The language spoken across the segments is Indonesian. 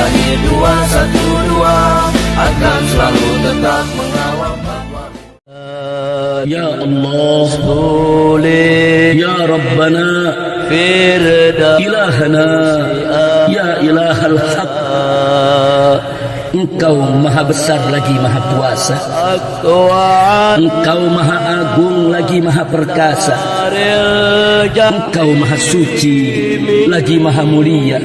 kami 212 akan selalu tetap mengawal fatwa. Ya Allah, Ya Rabbana, Ilahana, Ya Ilahal Haq. Engkau maha besar lagi maha kuasa, Engkau maha agung lagi maha perkasa, Engkau maha suci lagi maha mulia,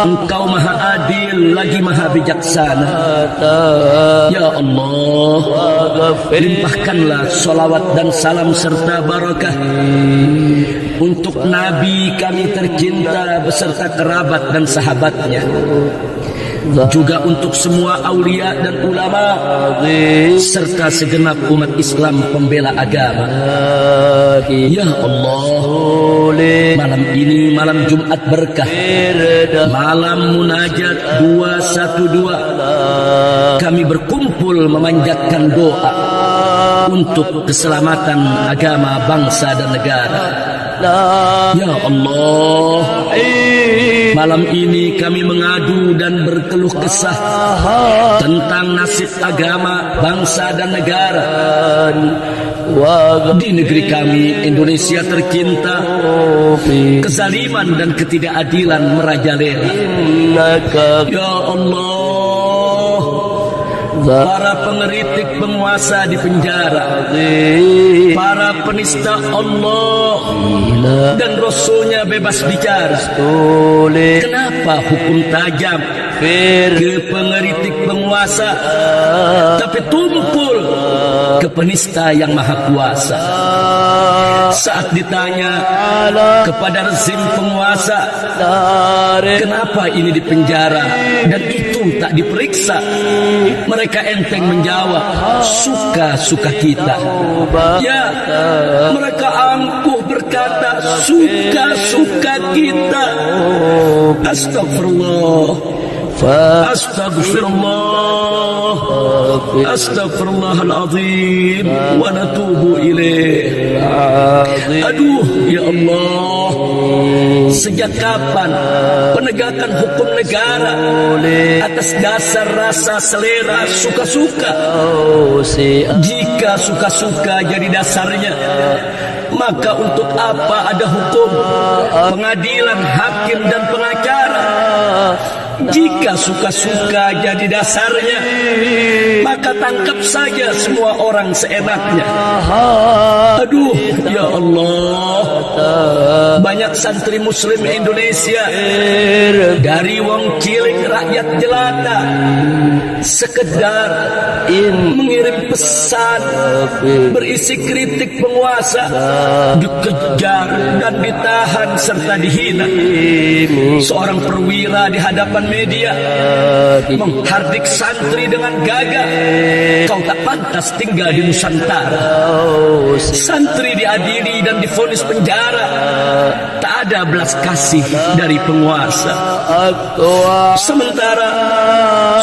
Engkau maha adil lagi maha bijaksana. Ya Allah, limpahkanlah salawat dan salam serta barakah untuk Nabi kami tercinta beserta kerabat dan sahabatnya, juga untuk semua aulia dan ulama serta segenap umat Islam pembela agama. Ya Allah, malam ini malam Jumat berkah, malam munajat 212, kami berkumpul memanjatkan doa untuk keselamatan agama, bangsa dan negara. Ya Allah, malam ini kami mengadu dan berkeluh kesah tentang nasib agama, bangsa dan negara di negeri kami Indonesia tercinta. Kezaliman dan ketidakadilan merajalela. Ya Allah, para pengeritik penguasa di penjara, para penista Allah dan Rasulnya bebas bicara. Kenapa hukum tajam ke pengeritik penguasa, tapi tumpul ke penista yang maha kuasa? Saat ditanya kepada rezim penguasa, kenapa ini dipenjara dan itu tak diperiksa, mereka enteng menjawab, suka-suka kita. Ya, mereka angkuh berkata, suka-suka kita. Astagfirullah, Astagfirullah, Astagfirullahaladzim, wa natubu ilaih. Aduh, ya Allah, sejak kapan penegakan hukum negara atas dasar rasa selera suka-suka? Jika suka-suka jadi dasarnya, maka untuk apa ada hukum, pengadilan, hakim dan pengacara? Jika suka-suka jadi dasarnya, maka tangkap saja semua orang seenaknya. Aduh, ya Allah, banyak santri muslim Indonesia dari wong cilik rakyat jelata sekedar mengirim pesan berisi kritik penguasa, dikejar dan ditahan serta dihina. Seorang perwira di hadapan media menghardik santri dengan gagah, kau tak pantas tinggal di Nusantara. Santri diadili dan divonis penjara, tak ada belas kasih dari penguasa. Sementara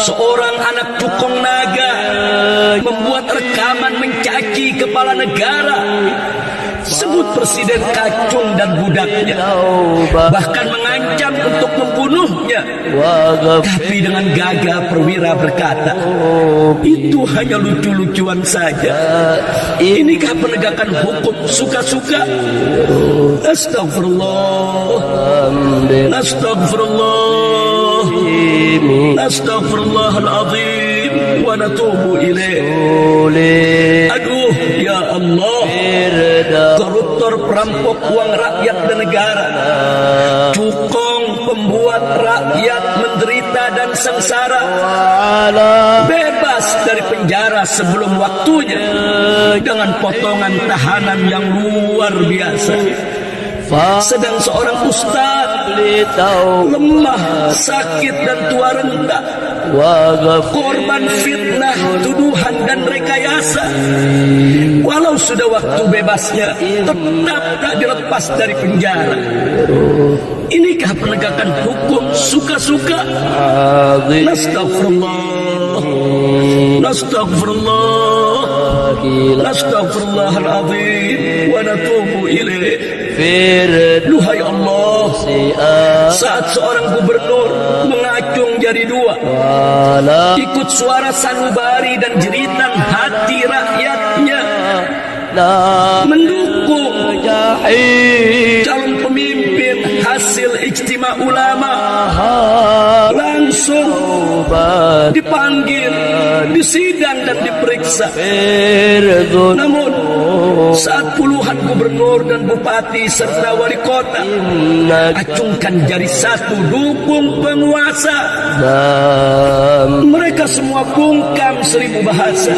seorang anak tukang naga membuat rekaman mencaci kepala negara, sebut presiden kacung dan budaknya, bahkan mengancam untuk membunuhnya. Tapi dengan gagah perwira berkata, itu hanya lucu-lucuan saja. Inikah penegakan hukum suka-suka? Astagfirullah, Astagfirullah, Astagfirullahaladzim, wa natubu ilaih. Aduh, ya Allah, koruptor perampok uang rakyat dan negara, cukong pembuat rakyat menderita dan sengsara, bebas dari penjara sebelum waktunya dengan potongan tahanan yang luar biasa. Sedang seorang ustaz lemah, sakit dan tua renta, korban fitnah, tuduhan dan rekayasa, walau sudah waktu bebasnya tetap tak dilepas dari penjara. Inikah penegakan hukum suka-suka? Astagfirullah, Astagfirullah, Astagfirullahaladzim, wa natubu ilaih. Duhai Allah, saat seorang gubernur mengacung jari dua, ikut suara sanubari dan jeritan hati rakyatnya, mendukung calon pemimpin hasil ijtima ulama, langsung dipanggil, disidang dan diperiksa. Namun saat puluhan gubernur dan bupati serta wali kota acungkan jari satu dukung penguasa, mereka semua bungkam seribu bahasa.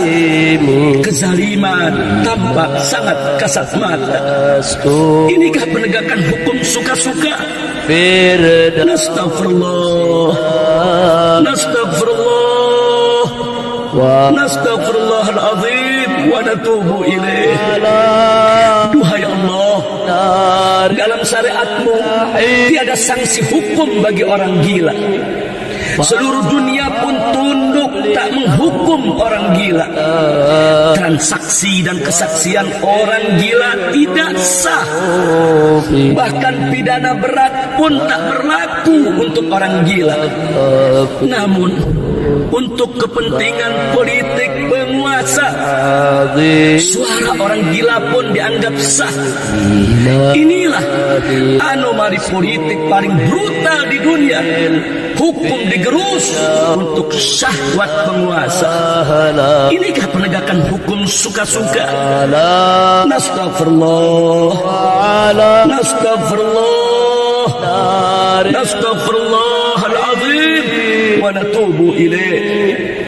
Kezaliman tampak sangat kasat mata. Inikah penegakan hukum suka-suka? Nastaghfirullah, nastaghfirullah, nastaghfirullahaladzim wa natubu ilaih. Duhai Allah, dalam syariatmu tiada sanksi hukum bagi orang gila. Seluruh dunia pun tunduk tak menghukum orang gila. Transaksi dan kesaksian orang gila tidak sah. Bahkan pidana berat pun tak berlaku untuk orang gila. Namun untuk kepentingan politik penguasa, suara orang gila pun dianggap sah. Inilah anomali politik paling brutal di dunia. Hukum digerus untuk syahwat penguasa. Inikah penegakan hukum suka-suka? Nastaghfirullah, nastaghfirullah, nastaghfirullahaladzim wa natubu ilaih.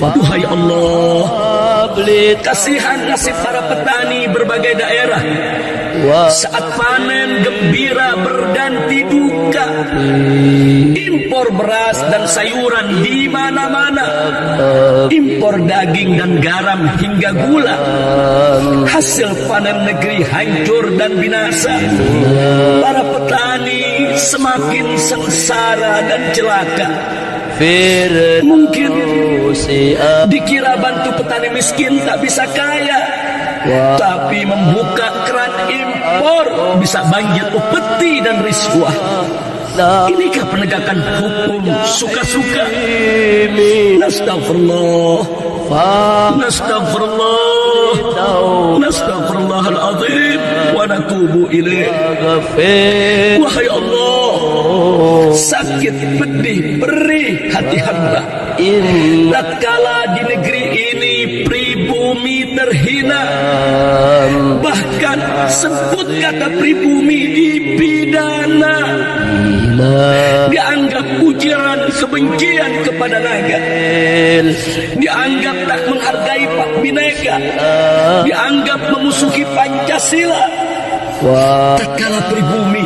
Duhai Allah, kasihan nasib para petani berbagai daerah. Saat panen gembira berganti duka. Impor beras dan sayuran di mana-mana. Impor daging dan garam hingga gula. Hasil panen negeri hancur dan binasa. Para petani semakin sengsara dan celaka. Mungkin dikira bantu petani miskin tak bisa kaya, tapi membuka keran impor bisa banjir upeti dan riswah. Inikah penegakan hukum suka-suka? Nastaghfirullah, nastaghfirullah, nastaghfirullahaladzim wa natubu ilaih. Wahai Allah, sakit pedih perih hati hamba tatkala di negeri ini pribumi terhina, bahkan sebut kata pribumi dipidana, dianggap ujaran kebencian kepada naga, dianggap tak menghargai Pak Bhinneka, dianggap memusuhi Pancasila. Tatkala pribumi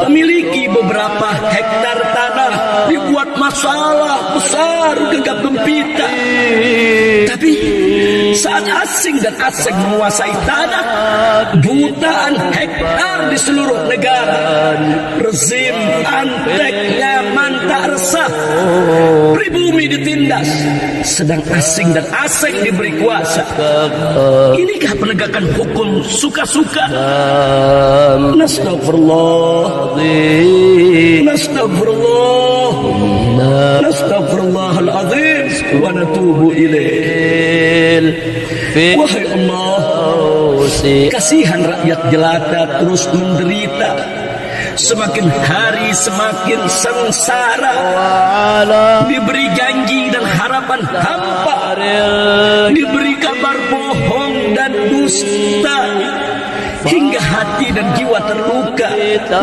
memiliki beberapa hektar tanah dibuat masalah besar gegap gempita, tapi saat asing dan asing menguasai tanah jutaan hektar di seluruh negara, rezim antek nyaman tak resah, pribumi ditindas, sedang asing dan asing diberi kuasa. Inikah penegakan hukum suka-suka? Nastaghfirullah, nastaghfirullah, nastaghfirullahaladzim wa natubu ilaih. Wahai Allah, kasihan rakyat jelata terus menderita, semakin hari semakin sengsara, diberi janji dan harapan hampa, diberi kabar bohong dan dusta, hingga hati dan jiwa terluka,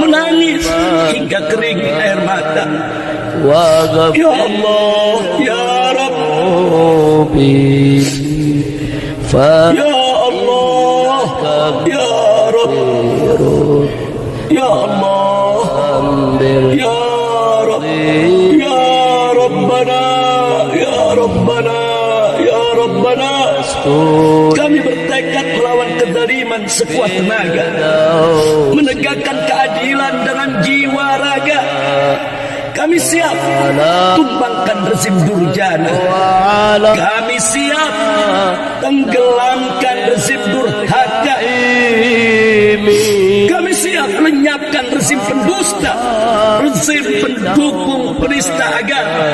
menangis hingga kering air mata. Ya Allah, Ya Rabb, Ya Allah, Ya Rabb, Ya Allah, Ya Rabb, Ya Rabbana, Ya Rabbana, Ya Rabbana. Kami bertekad melawan kezaliman sekuat tenaga, menegakkan keadilan dengan jiwa raga. Kami siap tumbangkan rezim durjana, kami siap tenggelamkan rezim durhaka, kami siap lenyapkan rezim pendusta, rezim pendukung penista agama.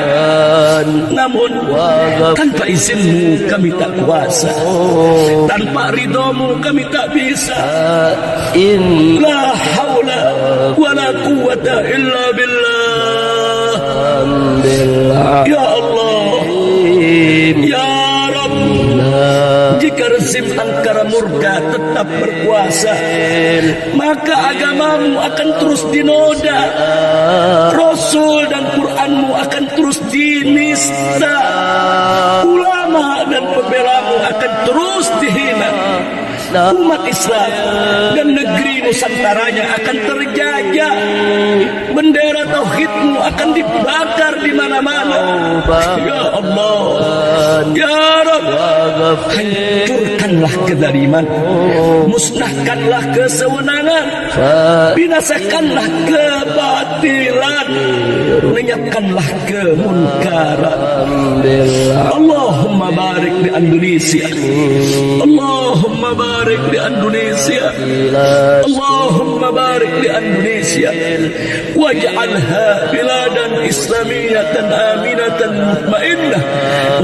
Namun tanpa izinmu kami tak kuasa, tanpa ridhomu kami tak bisa. La haula wa la quwata illa billah. Ya Allah, Ya Rabb, jika rezim angkara murka tetap berkuasa, maka agamamu akan terus dinoda, Rasul dan Quranmu akan terus dinista, ulama dan pembelamu akan terus dihina. Umat Islam dan negeri Nusantaranya akan terjajah. Bendera tauhidmu akan dibakar di mana-mana. Ya Allah, Ya Rabb, hancurkanlah kezaliman, musnahkanlah kesewenangan, binasakanlah kebatilan, lenyapkanlah kemunkaran. Allahumma barik di Indonesia, Allahumma barik di Indonesia, Allahumma barik di Indonesia, waj'alha biladan islamiyatan aminatan mutmainnah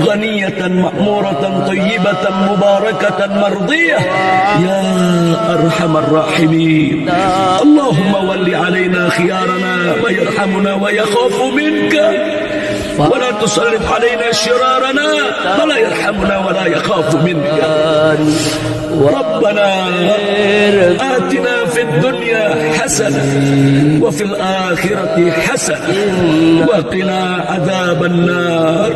ghaniyatan ma'muratan tayyibatan mubarakatan mardiyah ya arhamar rahimin. Allahumma walli alaina khiyarana wa yarhamuna wa yakhafu minka ولا تسلط علينا شرارنا ولا يرحمنا ولا يخاف منك. ربنا آتنا في الدنيا حسنة وفي الآخرة حسنة وقنا عذاب النار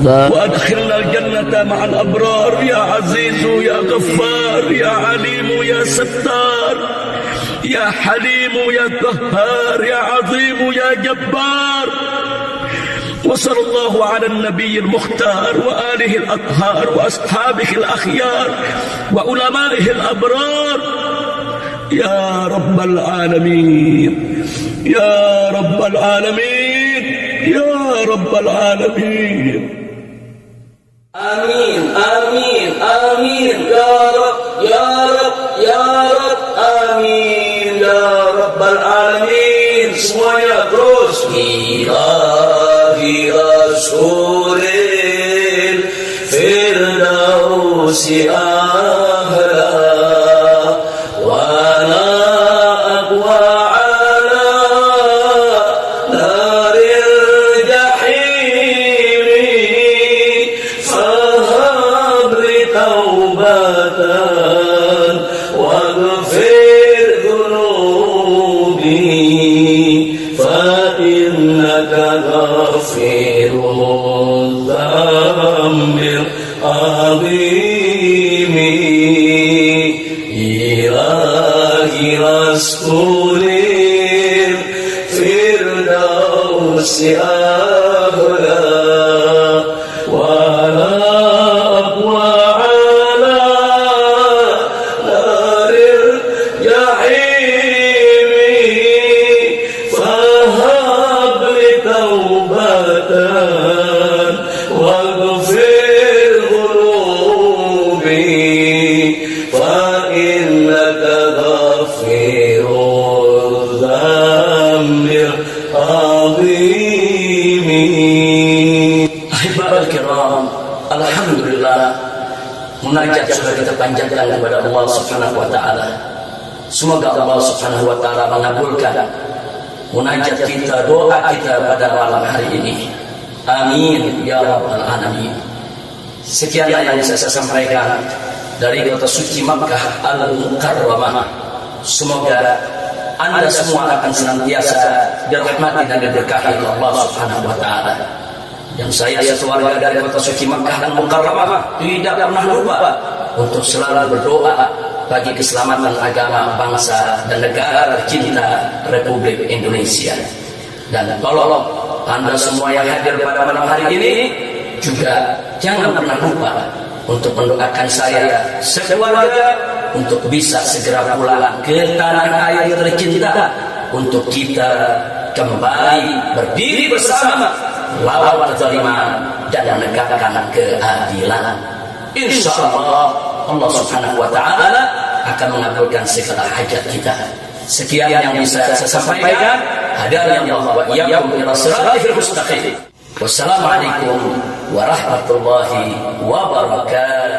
وأدخلنا الجنة مع الأبرار يا عزيز يا غفار يا عليم يا ستار يا حليم يا قهار يا عظيم يا جبار. وصلى الله على النبي المختار وآله الأطهار وأصحابه الأخيار وعلمائه الأبرار يا رب العالمين يا رب العالمين يا رب العالمين. آمين آمين آمين يا رب يا رب يا رب آمين يا رب العالمين. Semuanya terus رسول الفردوس أهلا ولا أقوى على نار الجحيم فهب لي توبة واغفر ذنوبي فإنك غفير الذنب العظيم. إلهي رسول الفردوس أهلا ولا أقوى على نار الجحيم فهب لي توبة واغفر ذنوبي فإنك غفير الذنب العظيم. Ahibab al-kiram, alhamdulillah, munajat sudah kita panjatkan kepada Allah Subhanahu wa taala. Semoga Allah Subhanahu wa taala mengabulkan munajat kita, doa kita pada malam hari ini. Amin ya rabbal alamin. Sekian yang saya sampaikan dari kota suci Makkah Al-Mukarramah. Semoga Anda semua akan senantiasa dirahmati dan diberkahi oleh Allah Subhanahu wa taala. Dan saya sekeluarga dari kota suci Makkah Al-Mukarramah tidak pernah lupa untuk selalu berdoa bagi keselamatan agama, bangsa dan negara tercinta Republik Indonesia. Dan tolong Anda semua yang hadir pada malam hari ini juga jangan pernah lupa untuk mendoakan saya sekeluarga untuk bisa segera pulang ke tanah air tercinta, untuk kita kembali berdiri bersama lawan kezaliman dan menegakkan keadilan. Insyaallah Allah Subhanahu wa taala akan mengabulkan segala hajat kita. Sekian yang bisa saya sampaikan. Hadani Allah wa iyyakum ila siratal mustaqim. Wassalamualaikum warahmatullahi wabarakatuh.